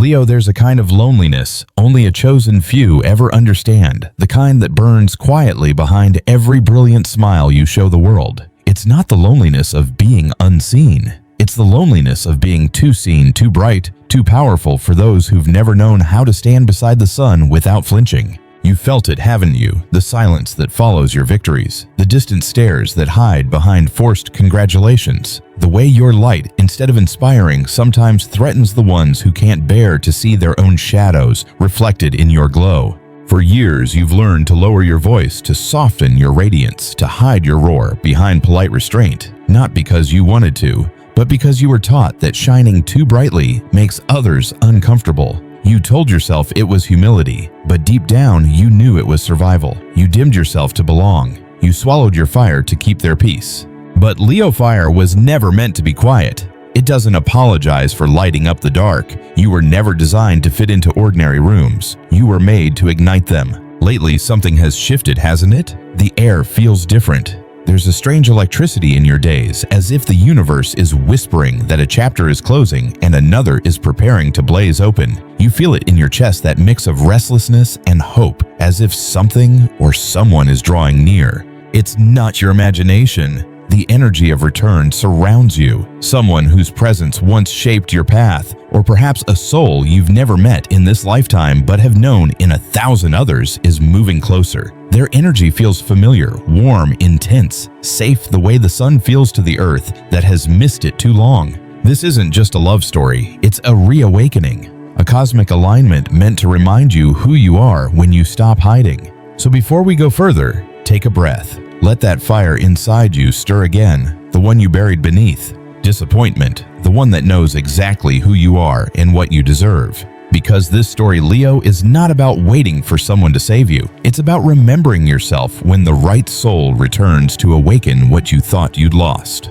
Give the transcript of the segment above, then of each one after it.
Leo, there's a kind of loneliness only a chosen few ever understand, the kind that burns quietly behind every brilliant smile you show the world. It's not the loneliness of being unseen. It's the loneliness of being too seen, too bright, too powerful for those who've never known how to stand beside the sun without flinching. You felt it, haven't you? The silence that follows your victories, the distant stares that hide behind forced congratulations, the way your light, instead of inspiring, sometimes threatens the ones who can't bear to see their own shadows reflected in your glow. For years, you've learned to lower your voice, to soften your radiance, to hide your roar behind polite restraint, not because you wanted to, but because you were taught that shining too brightly makes others uncomfortable. You told yourself it was humility, but deep down you knew it was survival. You dimmed yourself to belong. You swallowed your fire to keep their peace. But Leo fire was never meant to be quiet. It doesn't apologize for lighting up the dark. You were never designed to fit into ordinary rooms. You were made to ignite them. Lately, something has shifted, hasn't it? The air feels different. There's a strange electricity in your days, as if the universe is whispering that a chapter is closing and another is preparing to blaze open. You feel it in your chest, that mix of restlessness and hope, as if something or someone is drawing near. It's not your imagination. The energy of return surrounds you, someone whose presence once shaped your path, or perhaps a soul you've never met in this lifetime but have known in 1,000 others is moving closer. Their energy feels familiar, warm, intense, safe the way the sun feels to the earth that has missed it too long. This isn't just a love story, it's a reawakening, a cosmic alignment meant to remind you who you are when you stop hiding. So before we go further, take a breath. Let that fire inside you stir again, the one you buried beneath. Disappointment, the one that knows exactly who you are and what you deserve. Because this story, Leo, is not about waiting for someone to save you. It's about remembering yourself when the right soul returns to awaken what you thought you'd lost.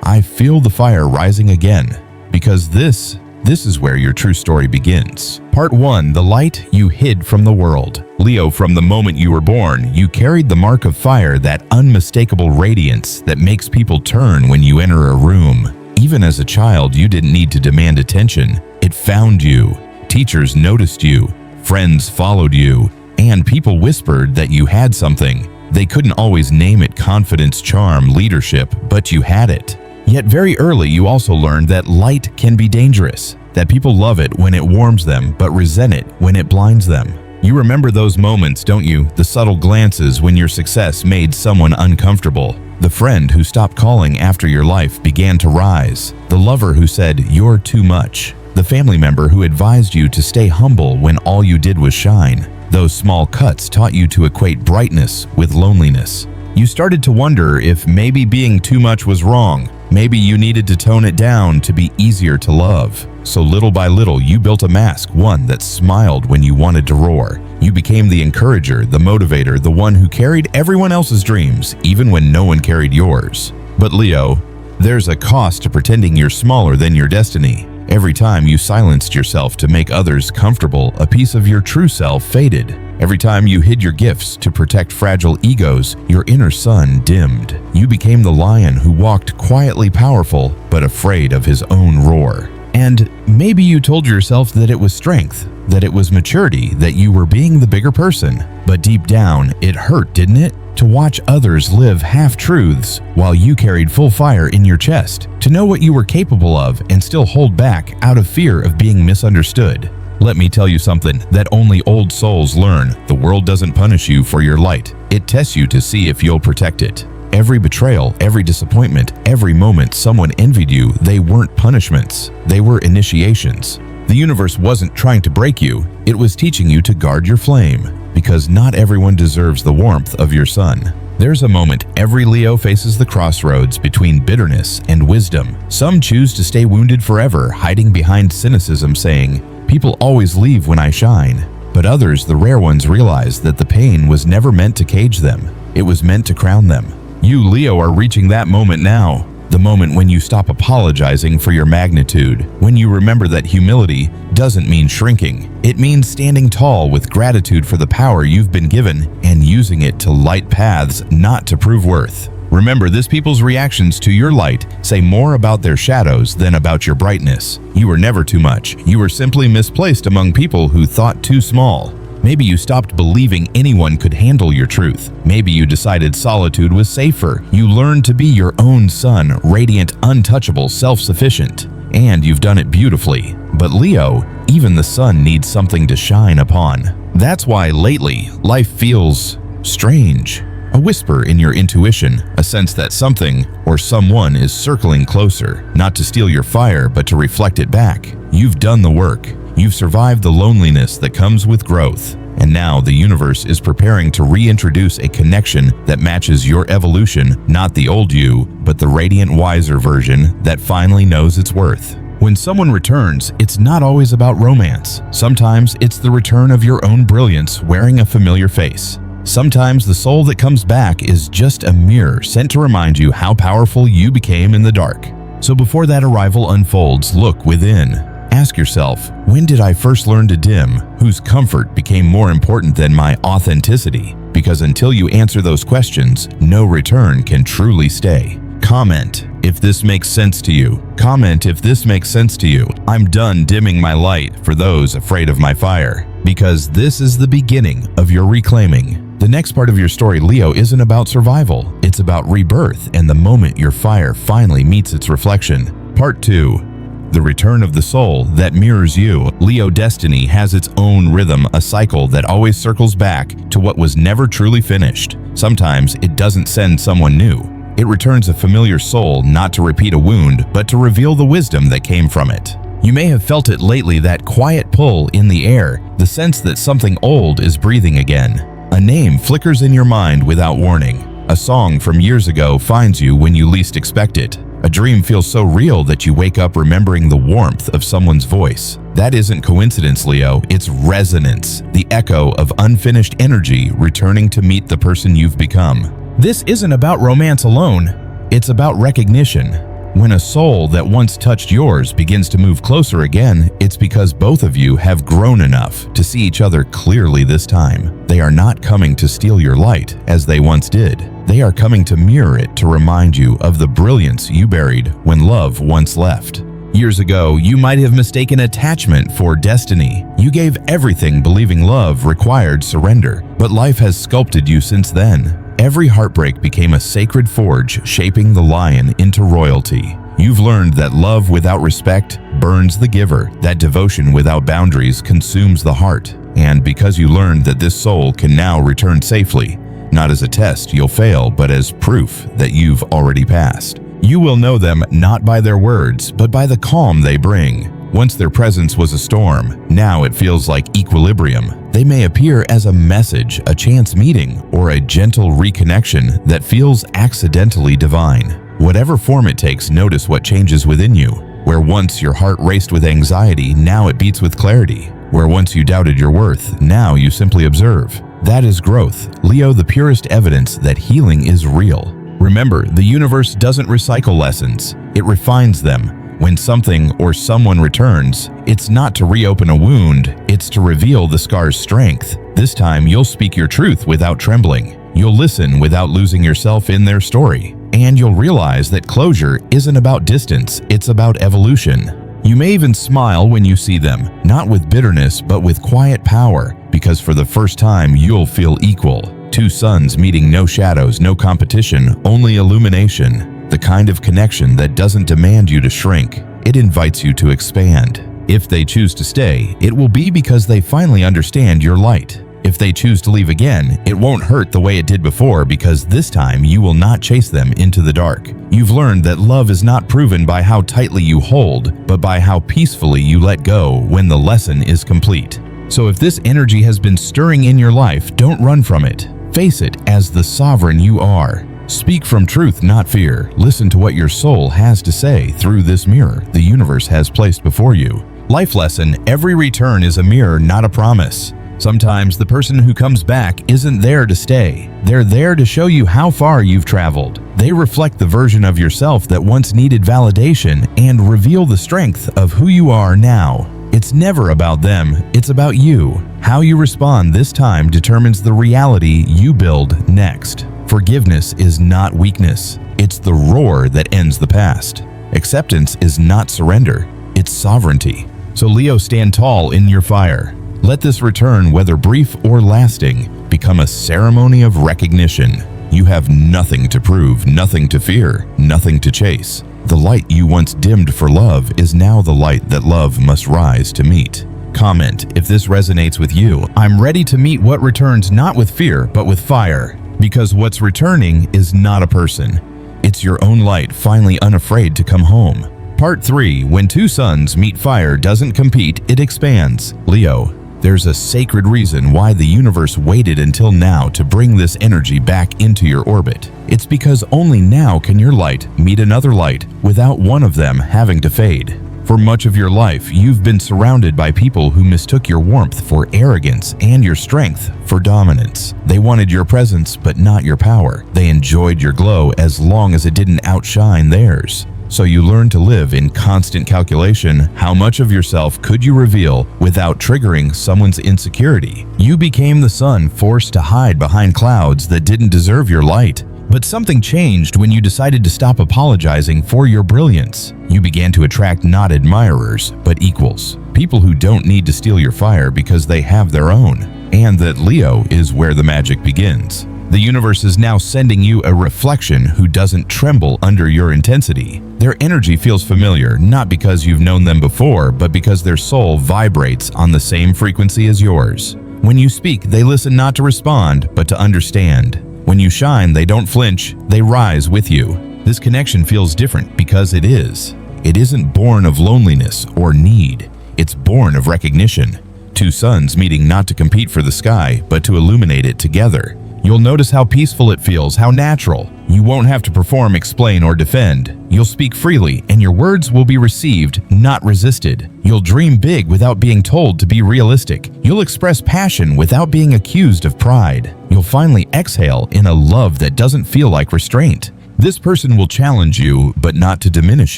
I feel the fire rising again, because this is where your true story begins. Part 1. The light you hid from the world. Leo, from the moment you were born, you carried the mark of fire, that unmistakable radiance that makes people turn when you enter a room. Even as a child, you didn't need to demand attention. It found you. Teachers noticed you. Friends followed you. And people whispered that you had something. They couldn't always name it: confidence, charm, leadership, but you had it. Yet very early, you also learned that light can be dangerous, that people love it when it warms them, but resent it when it blinds them. You remember those moments, don't you? The subtle glances when your success made someone uncomfortable. The friend who stopped calling after your life began to rise. The lover who said, "You're too much." The family member who advised you to stay humble when all you did was shine. Those small cuts taught you to equate brightness with loneliness. You started to wonder if maybe being too much was wrong. Maybe you needed to tone it down to be easier to love. So little by little, you built a mask, one that smiled when you wanted to roar. You became the encourager, the motivator, the one who carried everyone else's dreams, even when no one carried yours. But Leo, there's a cost to pretending you're smaller than your destiny. Every time you silenced yourself to make others comfortable, a piece of your true self faded. Every time you hid your gifts to protect fragile egos, your inner sun dimmed. You became the lion who walked quietly powerful, but afraid of his own roar. And maybe you told yourself that it was strength, that it was maturity, that you were being the bigger person. But deep down, it hurt, didn't it? To watch others live half-truths while you carried full fire in your chest. To know what you were capable of and still hold back out of fear of being misunderstood. Let me tell you something that only old souls learn. The world doesn't punish you for your light. It tests you to see if you'll protect it. Every betrayal, every disappointment, every moment someone envied you, they weren't punishments. They were initiations. The universe wasn't trying to break you. It was teaching you to guard your flame. Because not everyone deserves the warmth of your sun. There's a moment every Leo faces the crossroads between bitterness and wisdom. Some choose to stay wounded forever, hiding behind cynicism, saying, "People always leave when I shine." But others, the rare ones, realize that the pain was never meant to cage them. It was meant to crown them. You, Leo, are reaching that moment now. The moment when you stop apologizing for your magnitude, when you remember that humility doesn't mean shrinking. It means standing tall with gratitude for the power you've been given and using it to light paths, not to prove worth. Remember, this people's reactions to your light say more about their shadows than about your brightness. You were never too much. You were simply misplaced among people who thought too small. Maybe you stopped believing anyone could handle your truth. Maybe you decided solitude was safer. You learned to be your own sun, radiant, untouchable, self-sufficient. And you've done it beautifully. But Leo, even the sun needs something to shine upon. That's why lately, life feels strange. A whisper in your intuition, a sense that something or someone is circling closer, not to steal your fire, but to reflect it back. You've done the work. You've survived the loneliness that comes with growth. And now the universe is preparing to reintroduce a connection that matches your evolution, not the old you, but the radiant, wiser version that finally knows its worth. When someone returns, it's not always about romance. Sometimes it's the return of your own brilliance wearing a familiar face. Sometimes the soul that comes back is just a mirror sent to remind you how powerful you became in the dark. So before that arrival unfolds, look within. Ask yourself, when did I first learn to dim? Whose comfort became more important than my authenticity? Because until you answer those questions, no return can truly stay. Comment if this makes sense to you. Comment if this makes sense to you. I'm done dimming my light for those afraid of my fire. Because this is the beginning of your reclaiming. The next part of your story, Leo, isn't about survival. It's about rebirth and the moment your fire finally meets its reflection. Part 2. The return of the soul that mirrors you. Leo destiny has its own rhythm, a cycle that always circles back to what was never truly finished. Sometimes it doesn't send someone new. It returns a familiar soul not to repeat a wound, but to reveal the wisdom that came from it. You may have felt it lately, that quiet pull in the air, the sense that something old is breathing again. A name flickers in your mind without warning. A song from years ago finds you when you least expect it. A dream feels so real that you wake up remembering the warmth of someone's voice. That isn't coincidence, Leo. It's resonance, the echo of unfinished energy returning to meet the person you've become. This isn't about romance alone. It's about recognition. When a soul that once touched yours begins to move closer again, it's because both of you have grown enough to see each other clearly this time. They are not coming to steal your light as they once did. They are coming to mirror it to remind you of the brilliance you buried when love once left. Years ago, you might have mistaken attachment for destiny. You gave everything believing love required surrender, but life has sculpted you since then. Every heartbreak became a sacred forge, shaping the lion into royalty. You've learned that love without respect burns the giver, that devotion without boundaries consumes the heart. And because you learned that this soul can now return safely, not as a test you'll fail, but as proof that you've already passed. You will know them not by their words, but by the calm they bring. Once their presence was a storm, now it feels like equilibrium. They may appear as a message, a chance meeting, or a gentle reconnection that feels accidentally divine. Whatever form it takes, notice what changes within you. Where once your heart raced with anxiety, now it beats with clarity. Where once you doubted your worth, now you simply observe. That is growth. Leo, the purest evidence that healing is real. Remember, the universe doesn't recycle lessons, it refines them. When something or someone returns, it's not to reopen a wound, it's to reveal the scar's strength. This time, you'll speak your truth without trembling. You'll listen without losing yourself in their story. And you'll realize that closure isn't about distance, it's about evolution. You may even smile when you see them, not with bitterness, but with quiet power, because for the first time, you'll feel equal. Two suns meeting, no shadows, no competition, only illumination. The kind of connection that doesn't demand you to shrink, it invites you to expand. If they choose to stay, it will be because they finally understand your light. If they choose to leave again, it won't hurt the way it did before, because this time you will not chase them into the dark. You've learned that love is not proven by how tightly you hold, but by how peacefully you let go when the lesson is complete. So if this energy has been stirring in your life, don't run from it. Face it as the sovereign you are. Speak from truth, not fear. Listen to what your soul has to say through this mirror the universe has placed before you. Life lesson: every return is a mirror, not a promise. Sometimes the person who comes back isn't there to stay. They're there to show you how far you've traveled. They reflect the version of yourself that once needed validation and reveal the strength of who you are now. It's never about them, it's about you. How you respond this time determines the reality you build next. Forgiveness is not weakness. It's the roar that ends the past. Acceptance is not surrender. It's sovereignty. So Leo, stand tall in your fire. Let this return, whether brief or lasting, become a ceremony of recognition. You have nothing to prove, nothing to fear, nothing to chase. The light you once dimmed for love is now the light that love must rise to meet. Comment if this resonates with you. I'm ready to meet what returns not with fear, but with fire. Because what's returning is not a person. It's your own light finally unafraid to come home. Part 3. When two suns meet, fire doesn't compete, it expands. Leo, there's a sacred reason why the universe waited until now to bring this energy back into your orbit. It's because only now can your light meet another light without one of them having to fade. For much of your life, you've been surrounded by people who mistook your warmth for arrogance and your strength for dominance. They wanted your presence but not your power. They enjoyed your glow as long as it didn't outshine theirs. So you learn to live in constant calculation. How much of yourself could you reveal without triggering someone's insecurity? You became the sun forced to hide behind clouds that didn't deserve your light. But something changed when you decided to stop apologizing for your brilliance. You began to attract not admirers, but equals. People who don't need to steal your fire because they have their own. And that Leo is where the magic begins. The universe is now sending you a reflection who doesn't tremble under your intensity. Their energy feels familiar, not because you've known them before, but because their soul vibrates on the same frequency as yours. When you speak, they listen not to respond, but to understand. When you shine, they don't flinch, they rise with you. This connection feels different because it is. It isn't born of loneliness or need. It's born of recognition. Two suns meeting not to compete for the sky, but to illuminate it together. You'll notice how peaceful it feels, how natural. You won't have to perform, explain, or defend. You'll speak freely, and your words will be received, not resisted. You'll dream big without being told to be realistic. You'll express passion without being accused of pride. You'll finally exhale in a love that doesn't feel like restraint. This person will challenge you, but not to diminish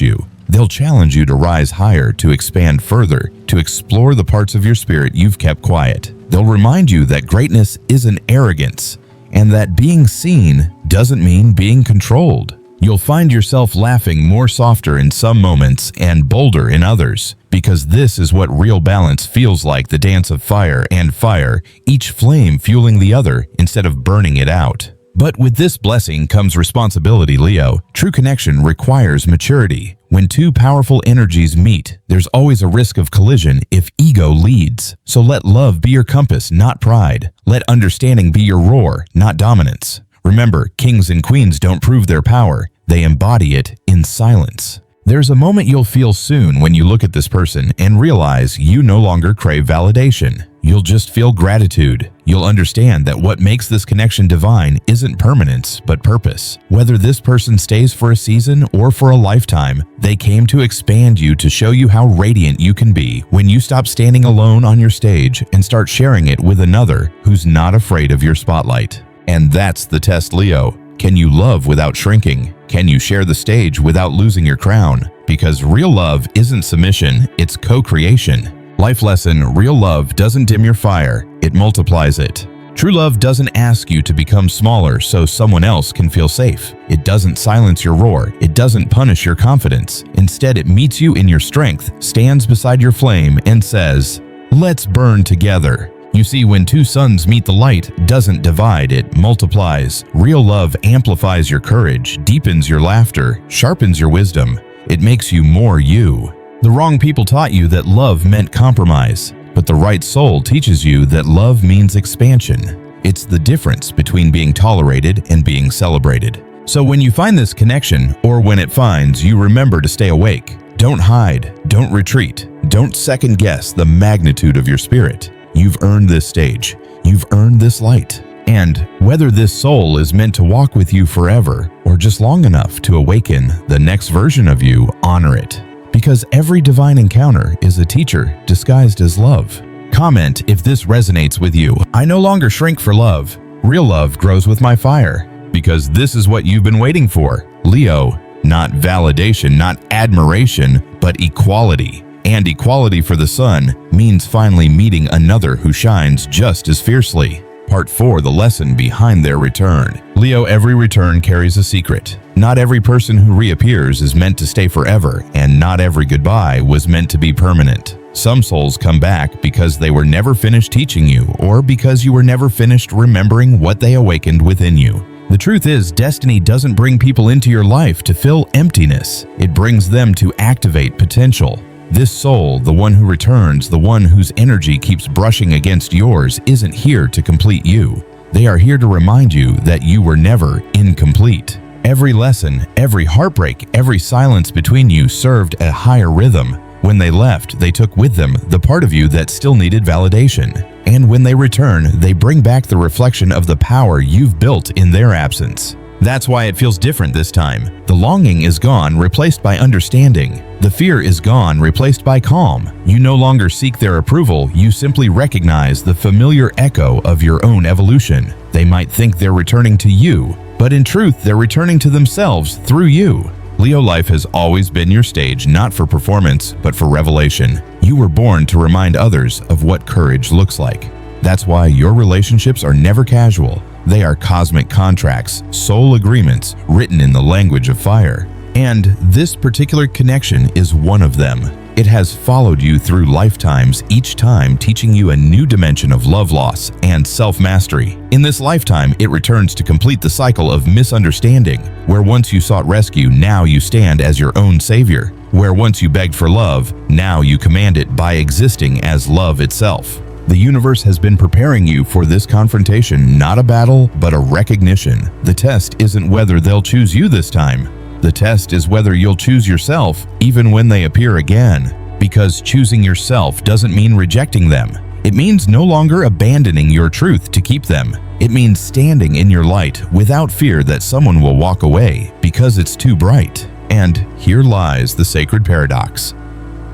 you. They'll challenge you to rise higher, to expand further, to explore the parts of your spirit you've kept quiet. They'll remind you that greatness isn't arrogance, and that being seen doesn't mean being controlled. You'll find yourself laughing more softer in some moments and bolder in others, because this is what real balance feels like, the dance of fire and fire, each flame fueling the other instead of burning it out. But with this blessing comes responsibility, Leo. True connection requires maturity. When two powerful energies meet, there's always a risk of collision if ego leads. So let love be your compass, not pride. Let understanding be your roar, not dominance. Remember, kings and queens don't prove their power. They embody it in silence. There's a moment you'll feel soon when you look at this person and realize you no longer crave validation. You'll just feel gratitude. You'll understand that what makes this connection divine isn't permanence, but purpose. Whether this person stays for a season or for a lifetime, they came to expand you, to show you how radiant you can be when you stop standing alone on your stage and start sharing it with another who's not afraid of your spotlight. And that's the test, Leo. Can you love without shrinking? Can you share the stage without losing your crown? Because real love isn't submission, it's co-creation. Life lesson: real love doesn't dim your fire, it multiplies it. True love doesn't ask you to become smaller so someone else can feel safe. It doesn't silence your roar, it doesn't punish your confidence. Instead, it meets you in your strength, stands beside your flame, and says, "Let's burn together." You see, when two suns meet, the light doesn't divide, it multiplies. Real love amplifies your courage, deepens your laughter, sharpens your wisdom. It makes you more you. The wrong people taught you that love meant compromise, but the right soul teaches you that love means expansion. It's the difference between being tolerated and being celebrated. So when you find this connection, or when it finds you, remember to stay awake. Don't hide, don't retreat, don't second guess the magnitude of your spirit. You've earned this stage. You've earned this light. And whether this soul is meant to walk with you forever or just long enough to awaken the next version of you, honor it. Because every divine encounter is a teacher disguised as love. Comment if this resonates with you. I no longer shrink for love. Real love grows with my fire. Because this is what you've been waiting for. Leo, not validation, not admiration, but equality. And equality for the sun means finally meeting another who shines just as fiercely. Part 4, the lesson behind their return. Leo, every return carries a secret. Not every person who reappears is meant to stay forever, and not every goodbye was meant to be permanent. Some souls come back because they were never finished teaching you, or because you were never finished remembering what they awakened within you. The truth is, destiny doesn't bring people into your life to fill emptiness. It brings them to activate potential. This soul, the one who returns, the one whose energy keeps brushing against yours, isn't here to complete you. They are here to remind you that you were never incomplete. Every lesson, every heartbreak, every silence between you served a higher rhythm. When they left, they took with them the part of you that still needed validation. And when they return, they bring back the reflection of the power you've built in their absence. That's why it feels different this time. The longing is gone, replaced by understanding. The fear is gone, replaced by calm. You no longer seek their approval, you simply recognize the familiar echo of your own evolution. They might think they're returning to you, but in truth, they're returning to themselves through you. Leo, life has always been your stage, not for performance, but for revelation. You were born to remind others of what courage looks like. That's why your relationships are never casual. They are cosmic contracts, soul agreements, written in the language of fire. And this particular connection is one of them. It has followed you through lifetimes, each time teaching you a new dimension of love loss and self-mastery. In this lifetime, it returns to complete the cycle of misunderstanding, where once you sought rescue, now you stand as your own savior. Where once you begged for love, now you command it by existing as love itself. The universe has been preparing you for this confrontation, not a battle, but a recognition. The test isn't whether they'll choose you this time. The test is whether you'll choose yourself, even when they appear again. Because choosing yourself doesn't mean rejecting them. It means no longer abandoning your truth to keep them. It means standing in your light without fear that someone will walk away because it's too bright. And here lies the sacred paradox.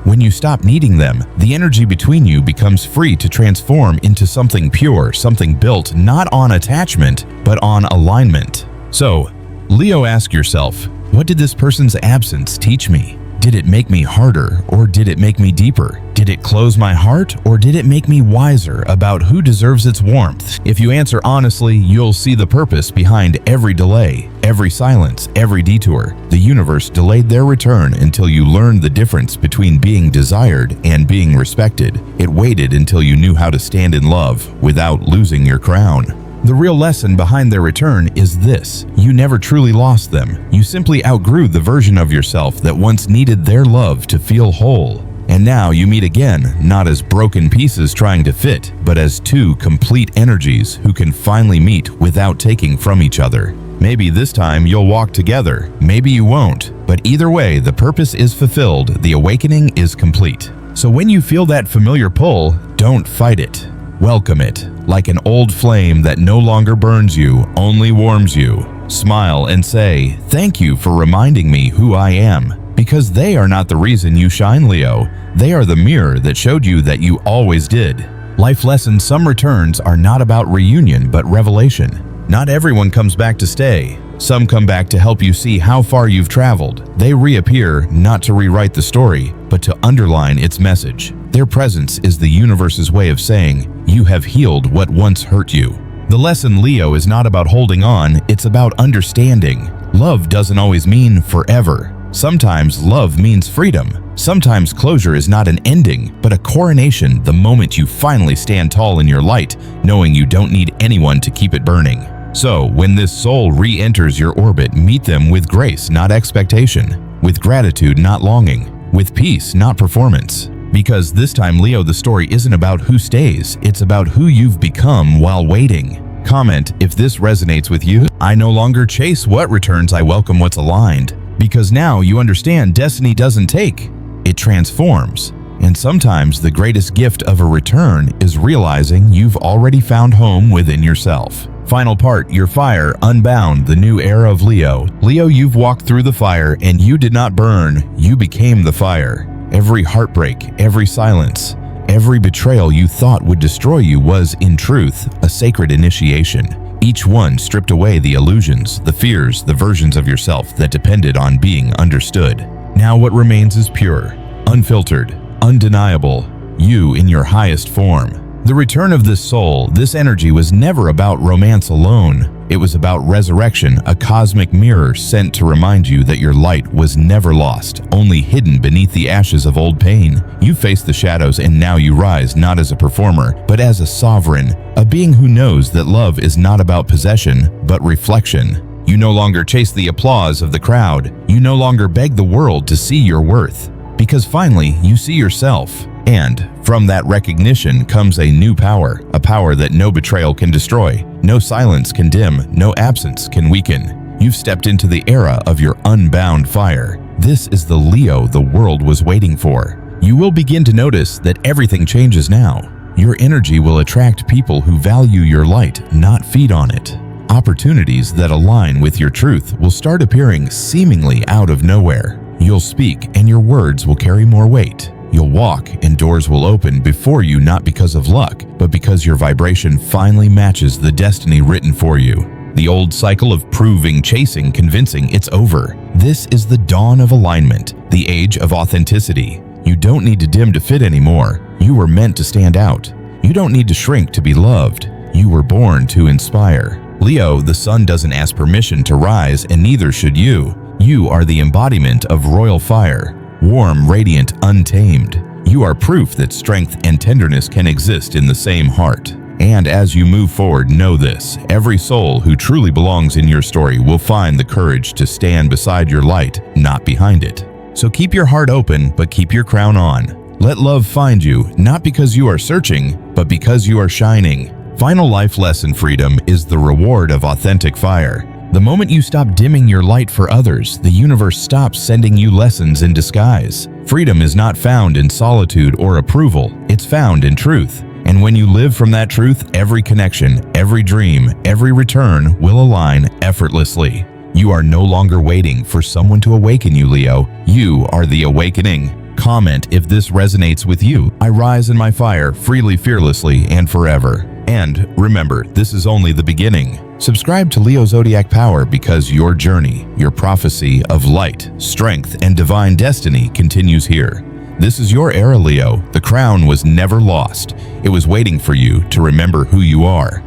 When you stop needing them, the energy between you becomes free to transform into something pure, something built not on attachment, but on alignment. So, Leo, ask yourself, what did this person's absence teach me? Did it make me harder, or did it make me deeper? Did it close my heart, or did it make me wiser about who deserves its warmth? If you answer honestly, you'll see the purpose behind every delay, every silence, every detour. The universe delayed their return until you learned the difference between being desired and being respected. It waited until you knew how to stand in love without losing your crown. The real lesson behind their return is this: you never truly lost them. You simply outgrew the version of yourself that once needed their love to feel whole. And now you meet again, not as broken pieces trying to fit, but as two complete energies who can finally meet without taking from each other. Maybe this time you'll walk together, maybe you won't, but either way, the purpose is fulfilled, the awakening is complete. So when you feel that familiar pull, don't fight it. Welcome it, like an old flame that no longer burns you, only warms you. Smile and say, thank you for reminding me who I am. Because they are not the reason you shine, Leo. They are the mirror that showed you that you always did. Life lessons, some returns are not about reunion, but revelation. Not everyone comes back to stay. Some come back to help you see how far you've traveled. They reappear not to rewrite the story, but to underline its message. Their presence is the universe's way of saying, you have healed what once hurt you. The lesson, Leo, is not about holding on, it's about understanding. Love doesn't always mean forever. Sometimes love means freedom. Sometimes closure is not an ending, but a coronation the moment you finally stand tall in your light, knowing you don't need anyone to keep it burning. So, when this soul re-enters your orbit, meet them with grace, not expectation, with gratitude, not longing, with peace, not performance. Because this time, Leo, the story isn't about who stays, it's about who you've become while waiting. Comment if this resonates with you. I no longer chase what returns, I welcome what's aligned. Because now you understand destiny doesn't take, it transforms. And sometimes the greatest gift of a return is realizing you've already found home within yourself. Final part, your fire, unbound, the new era of Leo. Leo, you've walked through the fire and you did not burn, you became the fire. Every heartbreak, every silence, every betrayal you thought would destroy you was, in truth, a sacred initiation. Each one stripped away the illusions, the fears, the versions of yourself that depended on being understood. Now what remains is pure, unfiltered, undeniable, you in your highest form. The return of this soul, this energy was never about romance alone. It was about resurrection, a cosmic mirror sent to remind you that your light was never lost, only hidden beneath the ashes of old pain. You faced the shadows and now you rise not as a performer, but as a sovereign, a being who knows that love is not about possession, but reflection. You no longer chase the applause of the crowd. You no longer beg the world to see your worth, because finally you see yourself. And from that recognition comes a new power, a power that no betrayal can destroy, no silence can dim, no absence can weaken. You've stepped into the era of your unbound fire. This is the Leo the world was waiting for. You will begin to notice that everything changes now. Your energy will attract people who value your light, not feed on it. Opportunities that align with your truth will start appearing seemingly out of nowhere. You'll speak and your words will carry more weight. You'll walk and doors will open before you, not because of luck, but because your vibration finally matches the destiny written for you. The old cycle of proving, chasing, convincing, it's over. This is the dawn of alignment, the age of authenticity. You don't need to dim to fit anymore. You were meant to stand out. You don't need to shrink to be loved. You were born to inspire. Leo, the sun doesn't ask permission to rise, and neither should you. You are the embodiment of royal fire. Warm, radiant, untamed. You are proof that strength and tenderness can exist in the same heart. And as you move forward, know this: every soul who truly belongs in your story will find the courage to stand beside your light, not behind it. So keep your heart open, but keep your crown on. Let love find you, not because you are searching, but because you are shining. Final life lesson: freedom is the reward of authentic fire. The moment you stop dimming your light for others, the universe stops sending you lessons in disguise. Freedom is not found in solitude or approval, it's found in truth. And when you live from that truth, every connection, every dream, every return will align effortlessly. You are no longer waiting for someone to awaken you, Leo. You are the awakening. Comment if this resonates with you. I rise in my fire, freely, fearlessly, and forever. And remember, this is only the beginning. Subscribe to Leo Zodiac Power because your journey, your prophecy of light, strength, and divine destiny continues here. This is your era, Leo. The crown was never lost. It was waiting for you to remember who you are.